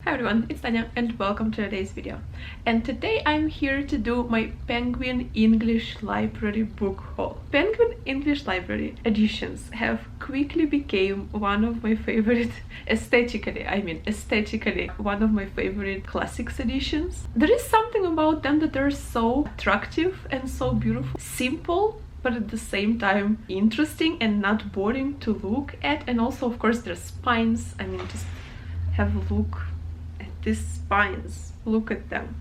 Hi everyone, it's Tanya and welcome to today's video. And today I'm here to do my Penguin English Library book haul. Penguin English Library editions have quickly become one of my favorite, aesthetically, one of my favorite classics editions. There is something about them that are so attractive and so beautiful, simple, but at the same time interesting and not boring to look at. And also, of course, their spines. I mean, just have a look at these spines. Look at them.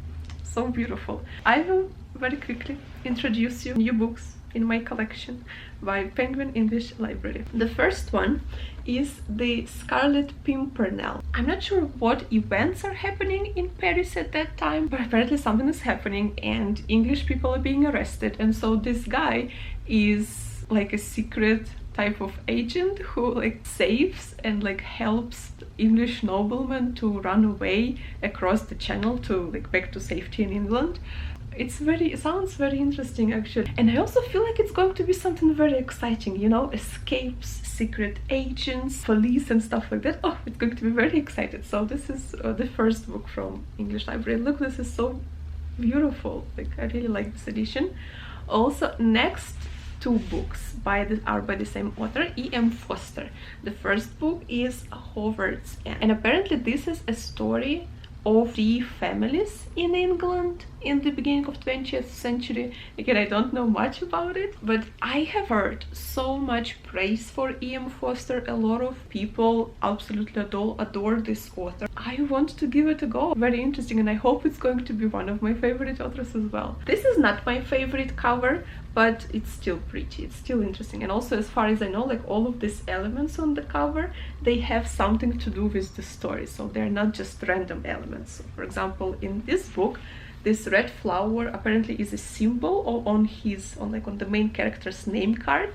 So beautiful. I will very quickly introduce you new books in my collection by Penguin English Library. The first one is the Scarlet Pimpernel. I'm not sure what events are happening in Paris at that time, but apparently something is happening and English people are being arrested, and so this guy is like a secret type of agent who like saves and like helps English noblemen to run away across the channel to like back to safety in England. It sounds very interesting actually, and I also feel like it's going to be something very exciting, you know, escapes, secret agents, police and stuff like that. Oh, it's going to be very excited. So this is the first book from English Library. Look, this is so beautiful. Like, I really like this edition. Also, next two books are by the same author, E.M. Forster. The first book is Howard's End, and apparently this is a story of three families in England in the beginning of 20th century. Again, I don't know much about it, but I have heard so much praise for E.M. Forster. A lot of people absolutely adore this author. I want to give it a go. Very interesting, and I hope it's going to be one of my favorite authors as well. This is not my favorite cover, but it's still pretty, it's still interesting. And also, as far as I know, like all of these elements on the cover, they have something to do with the story, so they're not just random elements. So, for example, in this book, this red flower apparently is a symbol on the main character's name card.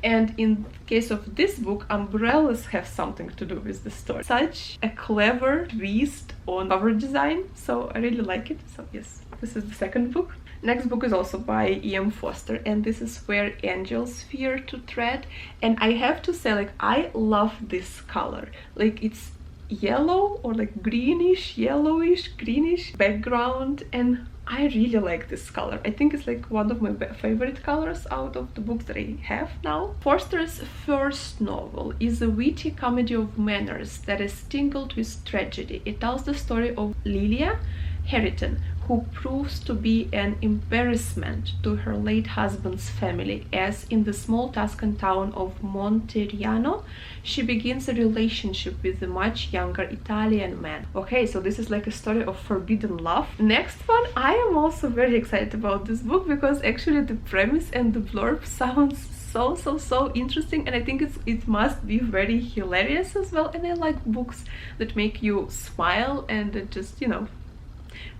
And in case of this book, umbrellas have something to do with the story. Such a clever twist on cover design, so I really like it. So yes, this is the second book. Next book is also by E.M. Forster, and this is Where Angels Fear to Tread. And I have to say, like, I love this color. Like, it's yellow or like greenish, yellowish, greenish background, and I really like this color. I think it's like one of my favorite colors out of the books that I have now. Forster's first novel is a witty comedy of manners that is tingled with tragedy. It tells the story of Lilia Harrington, who proves to be an embarrassment to her late husband's family, as in the small Tuscan town of Monteriano, she begins a relationship with a much younger Italian man. Okay, so this is like a story of forbidden love. Next one, I am also very excited about this book because actually the premise and the blurb sounds so interesting, and I think it must be very hilarious as well. And I like books that make you smile and that just, you know,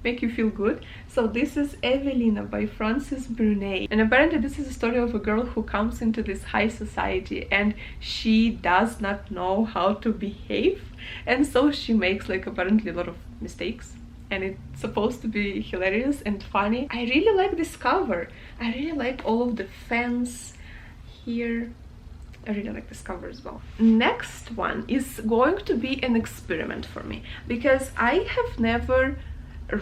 make you feel good. So this is Evelina by Frances Brunet, and apparently this is a story of a girl who comes into this high society and she does not know how to behave, and so she makes like apparently a lot of mistakes, and it's supposed to be hilarious and funny. I really like this cover. I really like all of the fans here. I really like this cover as well. Next one is going to be an experiment for me because I have never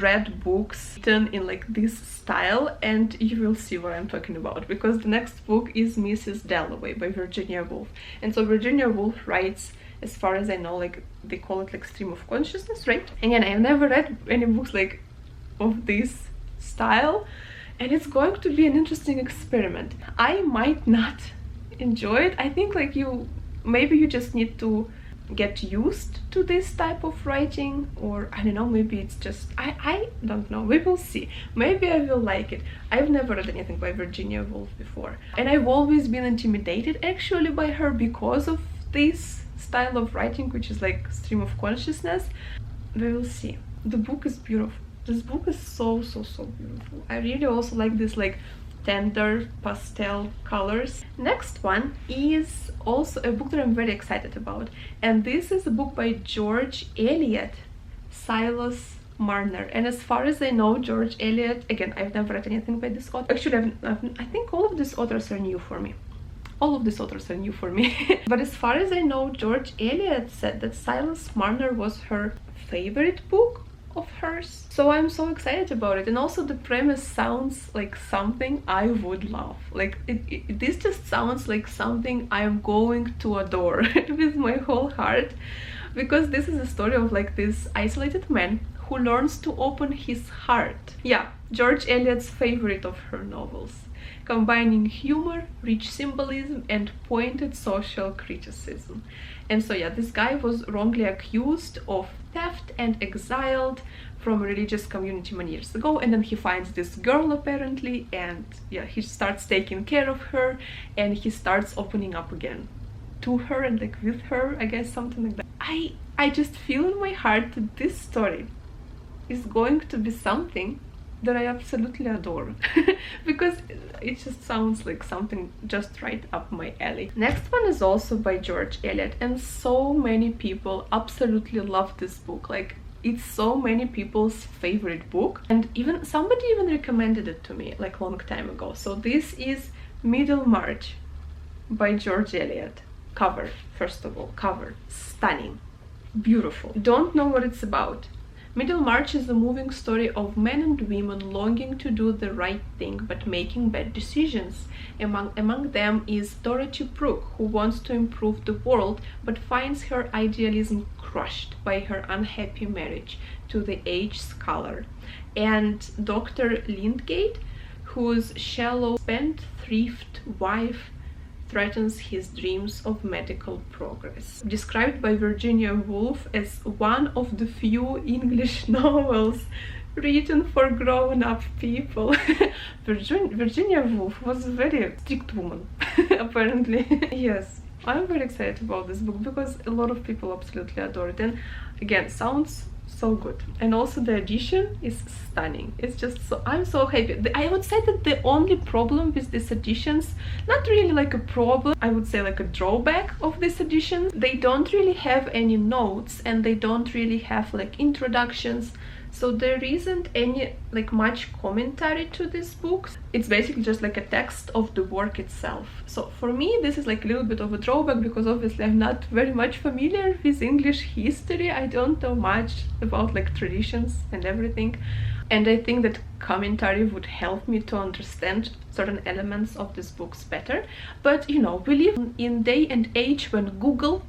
read books written in like this style, and you will see what I'm talking about because the next book is Mrs. Dalloway by Virginia Woolf. And so Virginia Woolf writes, as far as I know, like they call it like stream of consciousness, right? Again, I've never read any books like of this style, and it's going to be an interesting experiment. I might not enjoy it. I think like maybe you just need to get used to this type of writing, or I don't know, maybe it's just I don't know, we will see. Maybe I will like it. I've never read anything by Virginia Woolf before, and I've always been intimidated actually by her because of this style of writing, which is like stream of consciousness. We will see. The book is beautiful. This book is so beautiful. I really also like this like tender pastel colors. Next one is also a book that I'm very excited about, and this is a book by George Eliot, Silas Marner. And as far as I know, George Eliot, again, I've never read anything by this author. Actually, I think all of these authors are new for me. But as far as I know, George Eliot said that Silas Marner was her favorite book of hers, so I'm so excited about it. And also the premise sounds like something I would love. Like this just sounds like something I'm going to adore with my whole heart, because this is a story of like this isolated man who learns to open his heart. Yeah, George Eliot's favorite of her novels, combining humor, rich symbolism, and pointed social criticism. And so yeah, this guy was wrongly accused of theft and exiled from a religious community many years ago, and then he finds this girl apparently, and yeah, he starts taking care of her, and he starts opening up again to her and like with her, I guess, something like that. I just feel in my heart that this story is going to be something that I absolutely adore because it just sounds like something just right up my alley. Next one is also by George Eliot, and so many people absolutely love this book. Like, it's so many people's favorite book, and even somebody even recommended it to me like a long time ago. So this is Middlemarch by George Eliot. Cover, first of all, cover, stunning, beautiful. Don't know what it's about. Middlemarch is a moving story of men and women longing to do the right thing but making bad decisions. Among them is Dorrit Brooke, who wants to improve the world but finds her idealism crushed by her unhappy marriage to the aged scholar, and Dr. Lydgate, whose shallow, spendthrift wife threatens his dreams of medical progress. Described by Virginia Woolf as one of the few English novels written for grown-up people. Virginia Woolf was a very strict woman, apparently. Yes, I'm very excited about this book because a lot of people absolutely adore it, and again, sounds so good. And also the edition is stunning. It's just so, I'm so happy. I would say that the only problem with these editions, not really like a problem, I would say like a drawback of this edition, they don't really have any notes and they don't really have like introductions, so there isn't any like much commentary to these books. It's basically just like a text of the work itself. So for me this is like a little bit of a drawback because obviously I'm not very much familiar with English history. I don't know much about like traditions and everything, and I think that commentary would help me to understand certain elements of these books better. But you know, we live in day and age when Google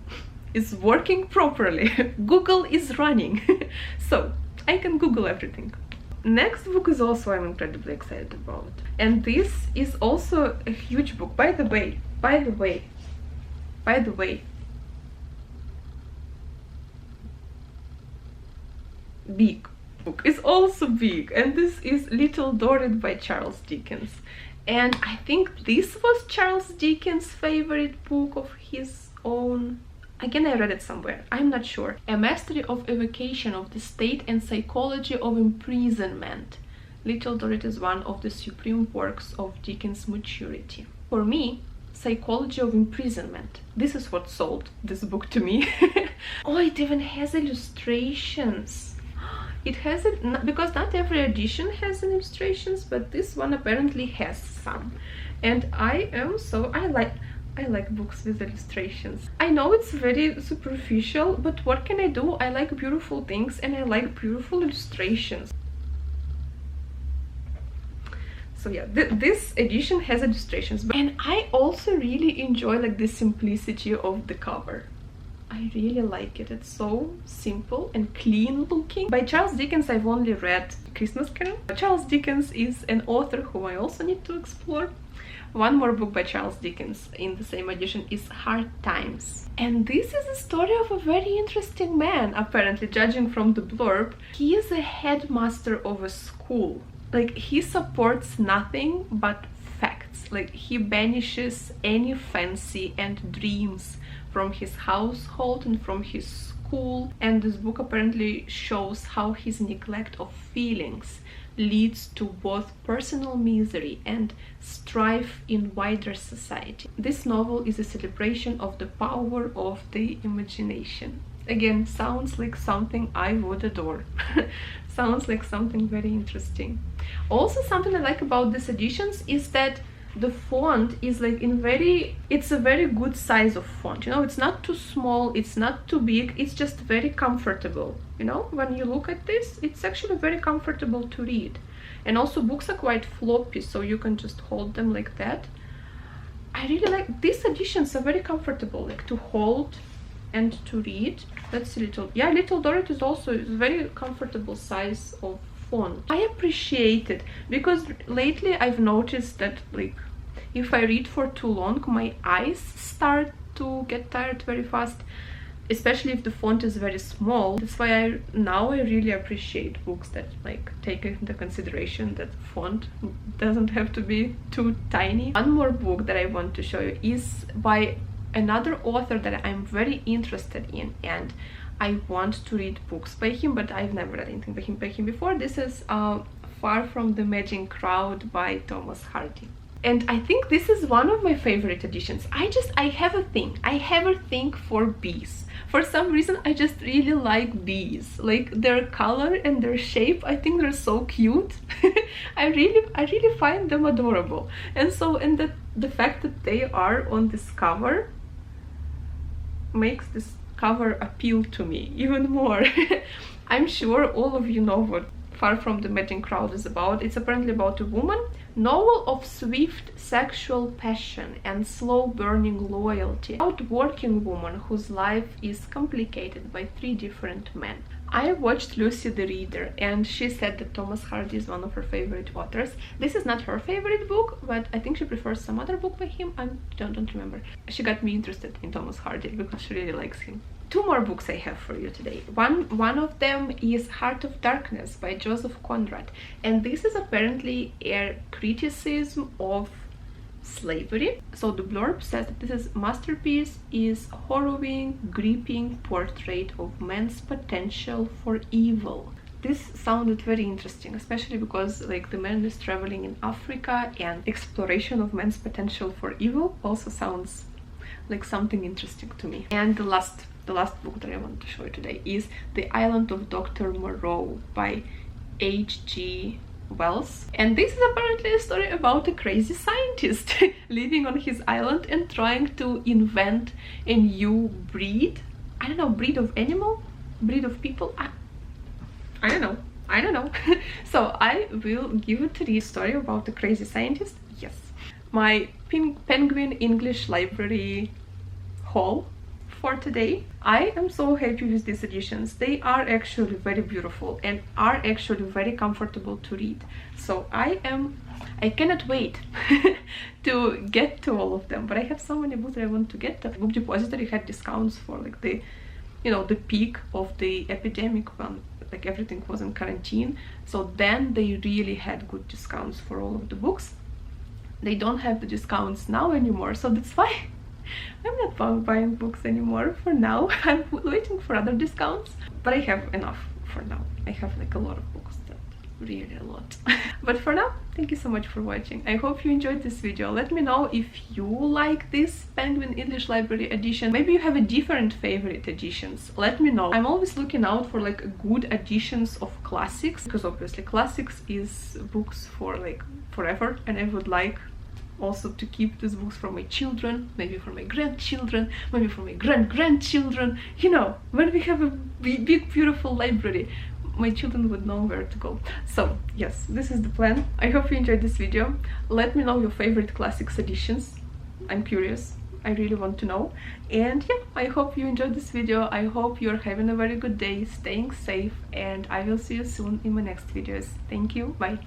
is working properly. Google is running. So I can Google everything. Next book is also I'm incredibly excited about, and this is also a huge book. By the way, big book is also big, and this is Little Dorrit by Charles Dickens. And I think this was Charles Dickens' favorite book of his own. Again, I read it somewhere, I'm not sure. A mastery of evocation of the state and psychology of imprisonment. Little Dorrit is one of the supreme works of Dickens' maturity. For me, psychology of imprisonment, this is what sold this book to me. Oh, it even has illustrations. It has it because not every edition has illustrations, but this one apparently has some. And I like books with illustrations. I know it's very superficial, but what can I do? I like beautiful things and I like beautiful illustrations. So yeah, this edition has illustrations, and I also really enjoy like the simplicity of the cover. I really like it. It's so simple and clean looking. By Charles Dickens I've only read Christmas Carol. Charles Dickens is an author whom I also need to explore. One more book by Charles Dickens in the same edition is Hard Times. And this is a story of a very interesting man, apparently, judging from the blurb. He is a headmaster of a school. Like, he supports nothing but facts. Like, he banishes any fancy and dreams from his household and from his school. And this book apparently shows how his neglect of feelings leads to both personal misery and strife in wider society. This novel is a celebration of the power of the imagination. Again, sounds like something I would adore. Sounds like something very interesting. Also, something I like about these editions is that the font is like it's a very good size of font, you know. It's not too small, it's not too big, it's just very comfortable, you know. When you look at this, it's actually very comfortable to read. And also books are quite floppy, so you can just hold them like that. I really like these editions, are very comfortable, like to hold and to read. Let's see, little Dorrit is also a very comfortable size of font. I appreciate it because lately I've noticed that like if I read for too long, my eyes start to get tired very fast, especially if the font is very small. That's why I really appreciate books that like take into consideration that font doesn't have to be too tiny. One more book that I want to show you is by another author that I'm very interested in, and I want to read books by him, but I've never read anything by him before. This is Far from the Madding Crowd by Thomas Hardy. And I think this is one of my favorite editions. I have a thing for bees. For some reason, I just really like bees. Like their color and their shape, I think they're so cute. I really find them adorable. And so, the fact that they are on this cover makes this cover appeal to me even more. I'm sure all of you know what Far from the Madding Crowd is about. It's apparently about a woman, novel of swift sexual passion and slow burning loyalty, about working woman whose life is complicated by 3 different men. I watched Lucy the Reader, and she said that Thomas Hardy is one of her favorite authors. This is not her favorite book, but I think she prefers some other book by him. I don't remember. She got me interested in Thomas Hardy because she really likes him. 2 more books I have for you today. One of them is Heart of Darkness by Joseph Conrad, and this is apparently a criticism of slavery. So the blurb says that this masterpiece is harrowing, gripping portrait of man's potential for evil. This sounded very interesting, especially because like the man is traveling in Africa, and exploration of man's potential for evil also sounds like something interesting to me. And the last book that I want to show you today is The Island of Dr Moreau by H.G. Wells. And this is apparently a story about a crazy scientist living on his island and trying to invent a new breed. I don't know, breed of animal? Breed of people? I don't know. So I will give it to the story about the crazy scientist. Yes. My Penguin English Library haul for today. I am so happy with these editions. They are actually very beautiful and are actually very comfortable to read. So I cannot wait to get to all of them, but I have so many books that I want to get. The Book Depository had discounts for like the peak of the epidemic when like everything was in quarantine. So then they really had good discounts for all of the books. They don't have the discounts now anymore, so that's why I'm not buying books anymore for now. I'm waiting for other discounts, but I have enough for now. I have like a lot of books, really a lot. But for now, thank you so much for watching. I hope you enjoyed this video. Let me know if you like this Penguin English Library edition. Maybe you have a different favorite editions. Let me know. I'm always looking out for like good editions of classics, because obviously classics is books for like forever, and I would like also to keep these books for my children, maybe for my grandchildren, maybe for my grandchildren. You know, when we have a big beautiful library, my children would know where to go. So yes, this is the plan. I hope you enjoyed this video. Let me know your favorite classics editions. I'm curious, I really want to know. And yeah, I hope you enjoyed this video. I hope you're having a very good day, staying safe, and I will see you soon in my next videos. Thank you, bye.